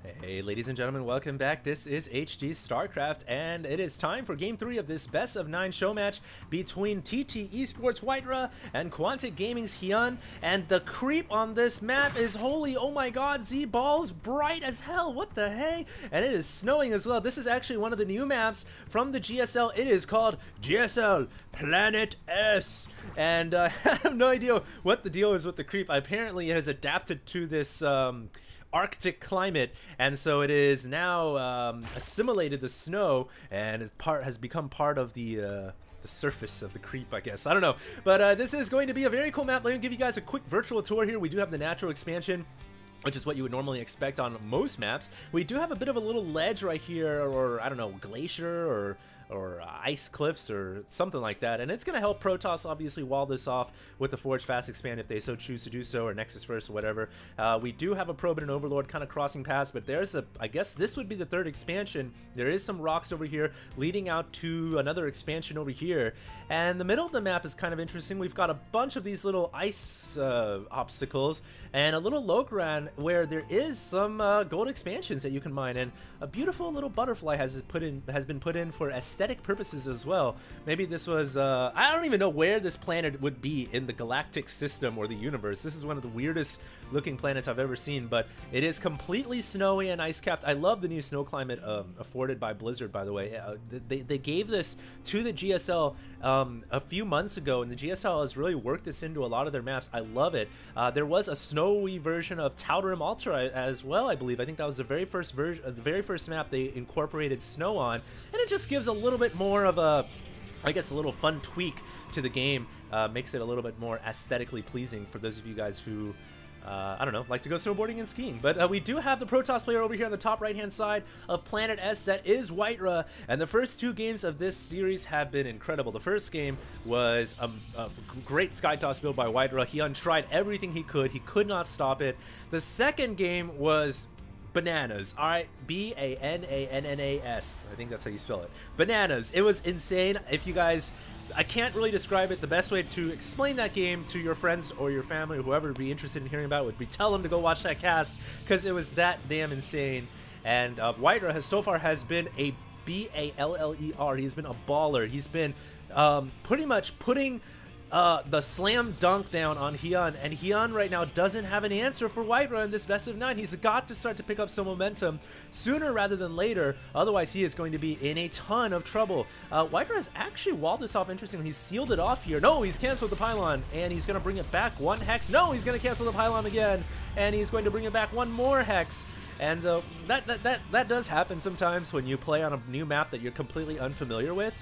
Hey ladies and gentlemen, welcome back. This is HD StarCraft and it is time for game 3 of this best of 9 show match between tt.WhiteRa and Quantic Gaming's Hyun. And the creep on this map is holy, oh my god, Z-Balls bright as hell, what the hey? And it is snowing as well. This is actually one of the new maps from the GSL. It is called GSL Planet S. And I have no idea what the deal is with the creep. Apparently it has adapted to this Arctic climate, and so it is now assimilated the snow, and it has become part of the surface of the creep, I guess. I don't know, but this is going to be a very cool map. Let me give you guys a quick virtual tour here. We do have the natural expansion, which is what you would normally expect on most maps. We do have a bit of a little ledge right here, or I don't know, glacier or ice cliffs or something like that, and it's going to help Protoss obviously wall this off with the Forge Fast Expand if they so choose to do so, or Nexus First or whatever. We do have a Probe and an Overlord kind of crossing paths, but there's I guess this would be the third expansion. There is some rocks over here leading out to another expansion over here, and the middle of the map is kind of interesting. We've got a bunch of these little ice obstacles and a little Logran where there is some gold expansions that you can mine, and a beautiful little butterfly has been put in for aesthetic purposes as well. Maybe this was I don't even know where this planet would be in the galactic system or the universe. This is one of the weirdest looking planets I've ever seen, but it is completely snowy and ice capped. I love the new snow climate afforded by Blizzard, by the way. They gave this to the GSL a few months ago, and the GSL has really worked this into a lot of their maps. I love it. There was a snowy version of Tal'Darim Ultra as well, I believe. I think that was the very first version, the very first map they incorporated snow on, and it just gives a little bit more of a, I guess, a little fun tweak to the game. Makes it a little bit more aesthetically pleasing for those of you guys who I don't know, like to go snowboarding and skiing. But we do have the Protoss player over here on the top right hand side of Planet S. That is WhiteRa, and the first two games of this series have been incredible. The first game was a great Skytoss build by WhiteRa. Hyun tried everything he could not stop it. The second game was bananas. All right, B-A-N-A-N-N-A-S. I think that's how you spell it. Bananas. It was insane. If you guys, I can't really describe it. The best way to explain that game to your friends or your family or whoever would be interested in hearing about it would be tell them to go watch that cast, because it was that damn insane. And WhiteRa so far has been a B-A-L-L-E-R. He's been a baller. He's been pretty much putting the slam dunk down on Hyun, and Hyun right now doesn't have an answer for WhiteRa in this best of 9. He's got to start to pick up some momentum sooner rather than later, otherwise he is going to be in a ton of trouble. WhiteRa has actually walled this off interestingly. He's sealed it off here. No, he's canceled the pylon, and he's going to bring it back one hex. No, he's going to cancel the pylon again, and he's going to bring it back one more hex. And that does happen sometimes when you play on a new map that you're completely unfamiliar with.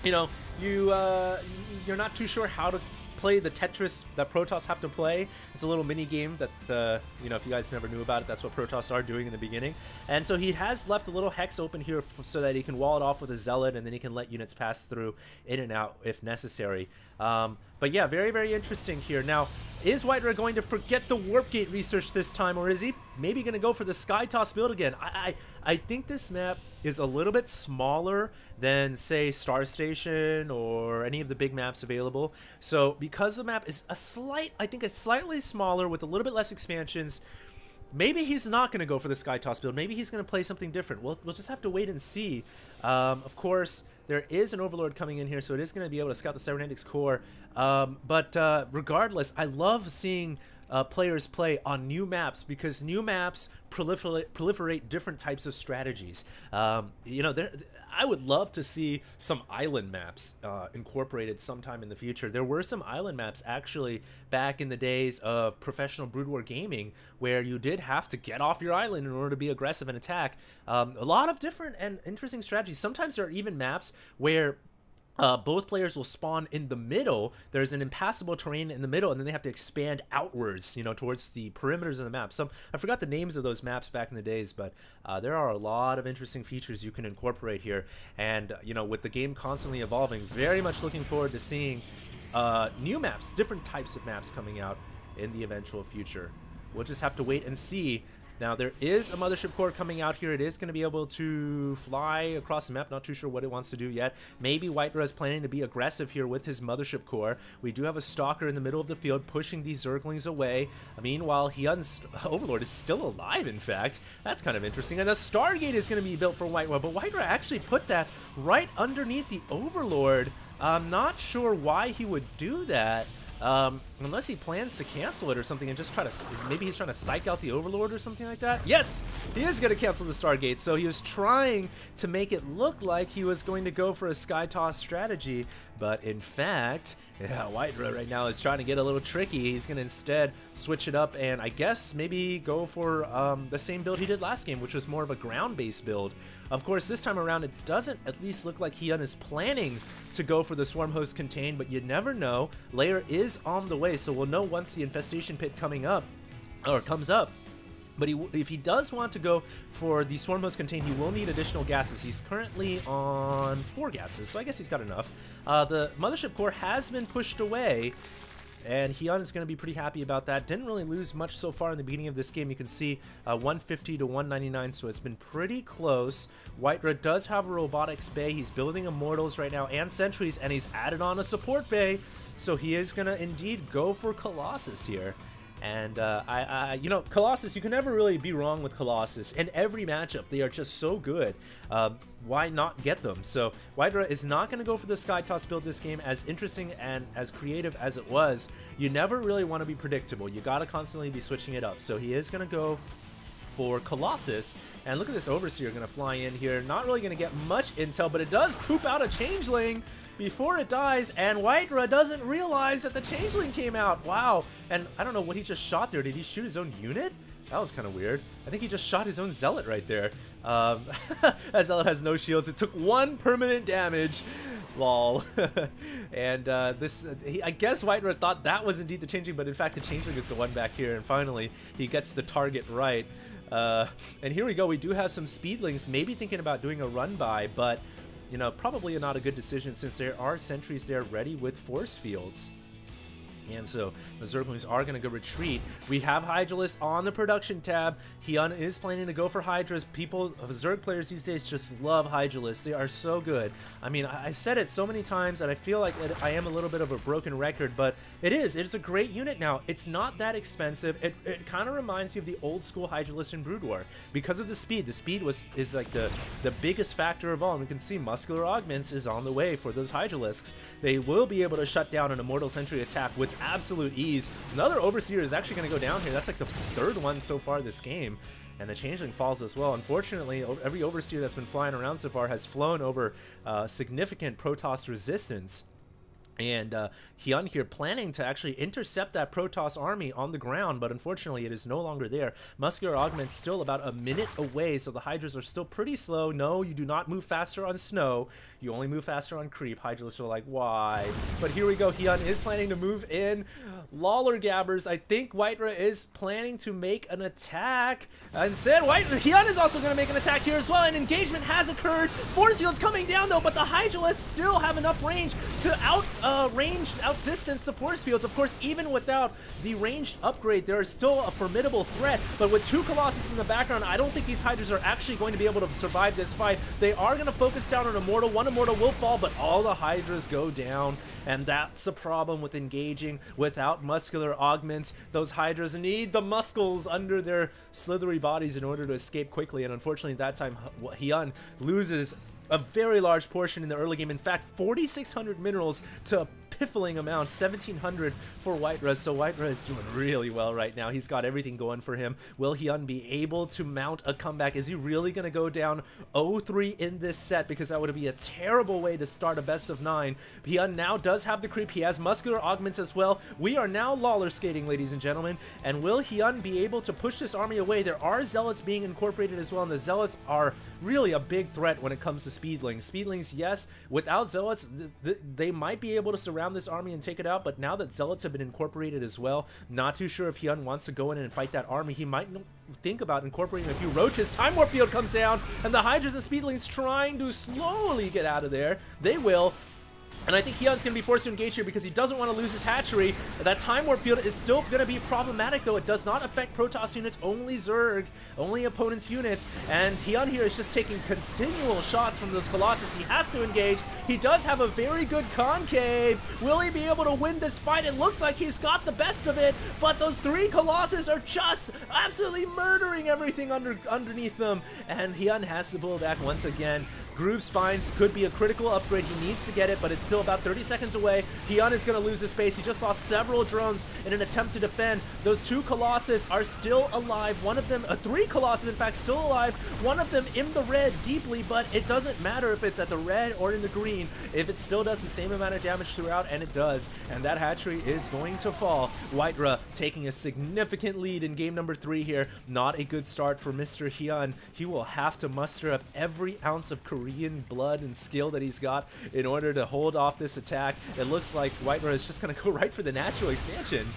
You know, you're not too sure how to play the Tetris that Protoss have to play. It's a little mini game that you know, if you guys never knew about it, that's what Protoss are doing in the beginning. And so he has left a little hex open here so that he can wall it off with a zealot, and then he can let units pass through in and out if necessary. But yeah, very, very interesting here. Now, is WhiteRa going to forget the Warp Gate research this time, or is he maybe going to go for the Skytoss build again? I think this map is a little bit smaller than, say, Star Station or any of the big maps available. So because the map is I think it's slightly smaller with a little bit less expansions, maybe he's not going to go for the Skytoss build. Maybe he's going to play something different. We'll just have to wait and see. Of course, there is an Overlord coming in here, so it is going to be able to scout the Cybernetics core. But regardless, I love seeing players play on new maps, because new maps proliferate different types of strategies. You know, I would love to see some island maps incorporated sometime in the future. There were some island maps actually back in the days of professional Brood War gaming where you did have to get off your island in order to be aggressive and attack. A lot of different and interesting strategies. Sometimes there are even maps where both players will spawn in the middle. There's an impassable terrain in the middle, and then they have to expand outwards, you know, towards the perimeters of the map. So I forgot the names of those maps back in the days, but there are a lot of interesting features you can incorporate here. And, you know, with the game constantly evolving, very much looking forward to seeing new maps, different types of maps coming out in the eventual future. We'll just have to wait and see. Now, there is a Mothership Core coming out here. It is going to be able to fly across the map. Not too sure what it wants to do yet. Maybe WhiteRa is planning to be aggressive here with his Mothership Core. We do have a Stalker in the middle of the field pushing these Zerglings away. Meanwhile, Hyun's Overlord is still alive, in fact. That's kind of interesting. And the Stargate is going to be built for WhiteRa, but WhiteRa actually put that right underneath the Overlord. I'm not sure why he would do that. Unless he plans to cancel it or something and just try to, maybe he's trying to psych out the Overlord or something like that. Yes, he is going to cancel the Stargate, so he was trying to make it look like he was going to go for a Sky Toss strategy, but in fact, yeah, WhiteRa right now is trying to get a little tricky. He's going to instead switch it up and I guess maybe go for the same build he did last game, which was more of a ground-based build. Of course, this time around, it doesn't at least look like Hyun is planning to go for the Swarm Host Contain, but you never know. Lair is on the way, so we'll know once the Infestation Pit comes up. But if he does want to go for the Swarm Host Contain, he will need additional gases. He's currently on 4 gases, so I guess he's got enough. The Mothership Core has been pushed away, and Hyun is going to be pretty happy about that. Didn't really lose much so far in the beginning of this game. You can see 150 to 199, so it's been pretty close. WhiteRa does have a Robotics Bay. He's building Immortals right now and Sentries, and he's added on a Support Bay, so he is going to indeed go for Colossus here. And you know, Colossus, you can never really be wrong with Colossus. In every matchup, they are just so good. Why not get them? So WhiteRa is not going to go for the Sky Toss build this game. As interesting and as creative as it was, you never really want to be predictable. You got to constantly be switching it up. So he is going to go for Colossus. And look at this Overseer going to fly in here. Not really going to get much intel, but it does poop out a Changeling before it dies, and WhiteRa doesn't realize that the Changeling came out. Wow. And I don't know what he just shot there. Did he shoot his own unit? That was kind of weird. I think he just shot his own Zealot right there. That Zealot has no shields. It took 1 permanent damage. Lol. And I guess WhiteRa thought that was indeed the Changeling, but in fact the Changeling is the one back here, and finally he gets the target right. And here we go. We do have some Speedlings maybe thinking about doing a run by, but you know, probably not a good decision since there are sentries there ready with force fields. And so the Zerglings are going to go retreat. We have Hydralisk on the production tab. Hyun is planning to go for Hydras. People, Zerg players these days just love Hydralisk. They are so good. I mean, I've said it so many times, and I feel like I am a little bit of a broken record, but it is. It's a great unit now. It's not that expensive. It kind of reminds you of the old school Hydralisk in Brood War because of the speed. The speed is like the biggest factor of all. And we can see Muscular Augments is on the way for those Hydralisks. They will be able to shut down an Immortal Sentry attack with absolute ease. Another Overseer is actually going to go down here. That's like the 3rd one so far this game. And the Changeling falls as well. Unfortunately, every Overseer that's been flying around so far has flown over significant Protoss resistance. And Hyun here planning to actually intercept that Protoss army on the ground, but unfortunately it is no longer there. Muscular Augment's still about a minute away, so the Hydras are still pretty slow. No, you do not move faster on snow. You only move faster on creep. Hydralisks are like, why? But here we go. Hyun is planning to move in. Lawler Gabbers, I think WhiteRa is planning to make an attack. Instead, Hyun is also going to make an attack here as well, and engagement has occurred. Force field's coming down though, but the Hydralisks still have enough range to outdistance the force fields. Of course, even without the ranged upgrade, there is still a formidable threat, but with 2 Colossus in the background, I don't think these Hydras are actually going to be able to survive this fight. They are going to focus down on Immortal. 1 Immortal will fall, but all the Hydras go down, and that's a problem with engaging without Muscular Augments. Those Hydras need the muscles under their slithery bodies in order to escape quickly, and unfortunately that time Hyun loses a very large portion in the early game. In fact, 4,600 minerals to a piffling amount, 1,700 for WhiteRa. So WhiteRa is doing really well right now. He's got everything going for him. Will Hyun be able to mount a comeback? Is he really going to go down 0-3 in this set? Because that would be a terrible way to start a best of 9. Hyun now does have the creep. He has Muscular Augments as well. We are now Lawler skating, ladies and gentlemen. And will Hyun be able to push this army away? There are Zealots being incorporated as well, and the Zealots are really a big threat when it comes to Speedlings. Speedlings, yes, without Zealots, they might be able to surround this army and take it out, but now that Zealots have been incorporated as well, not too sure if Hyun wants to go in and fight that army. He might think about incorporating a few Roaches. Time Warp Field comes down, and the Hydras and Speedlings trying to slowly get out of there. They will. And I think Hyun's going to be forced to engage here because he doesn't want to lose his hatchery. That Time Warp field is still going to be problematic, though. It does not affect Protoss units, only Zerg, only opponent's units. And Hyun here is just taking continual shots from those Colossus. He has to engage. He does have a very good concave. Will he be able to win this fight? It looks like he's got the best of it, but those 3 Colossus are just absolutely murdering everything underneath them. And Hyun has to pull back once again. Groove Spines could be a critical upgrade. He needs to get it, but it's still about 30 seconds away. Hyun is going to lose his base. He just saw several drones in an attempt to defend. Those 2 Colossus are still alive. One of them, 3 Colossus in fact, still alive. One of them in the red deeply, but it doesn't matter if it's at the red or in the green. If it still does the same amount of damage throughout, and it does. And that hatchery is going to fall. WhiteRa taking a significant lead in game number 3 here. Not a good start for Mr. Hyun. He will have to muster up every ounce of Korean blood and skill that he's got in order to hold off this attack. It looks like WhiteRa is just going to go right for the natural expansion.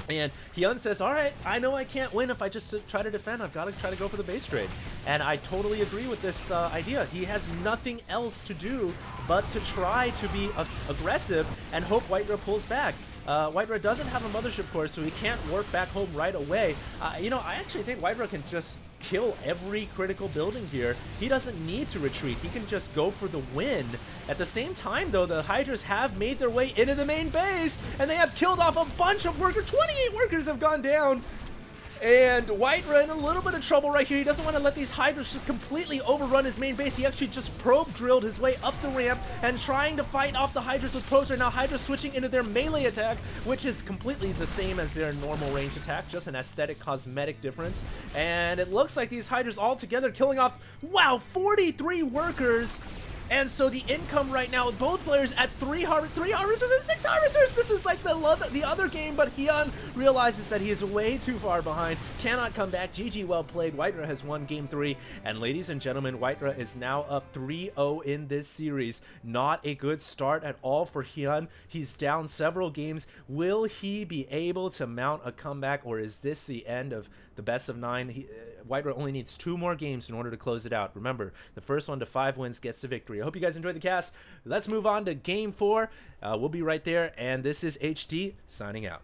And Hyun says, all right, I know I can't win if I just try to defend. I've got to try to go for the base trade. And I totally agree with this idea. He has nothing else to do but to try to be aggressive and hope WhiteRa pulls back. WhiteRa doesn't have a mothership core, so he can't warp back home right away. You know, I actually think WhiteRa can just kill every critical building here. He doesn't need to retreat. He can just go for the win. At the same time, though, the Hydras have made their way into the main base, and they have killed off a bunch of workers. 28 workers have gone down. And WhiteRa in a little bit of trouble right here. He doesn't want to let these Hydras just completely overrun his main base. He actually just probe drilled his way up the ramp and trying to fight off the Hydras with probes. Right now, Hydras switching into their melee attack, which is completely the same as their normal range attack, just an aesthetic cosmetic difference. And it looks like these Hydras all together killing off, wow, 43 workers. And so the income right now, both players at 3 harvesters and 6 harvesters. This is like the other game, but Hyun realizes that he is way too far behind, cannot come back. GG, well played. WhiteRa has won game 3. And ladies and gentlemen, WhiteRa is now up 3-0 in this series. Not a good start at all for Hyun. He's down several games. Will he be able to mount a comeback, or is this the end of the best of 9? WhiteRa only needs 2 more games in order to close it out. Remember, the first one to 5 wins gets the victory. I hope you guys enjoyed the cast. Let's move on to game 4. We'll be right there, and this is HD signing out.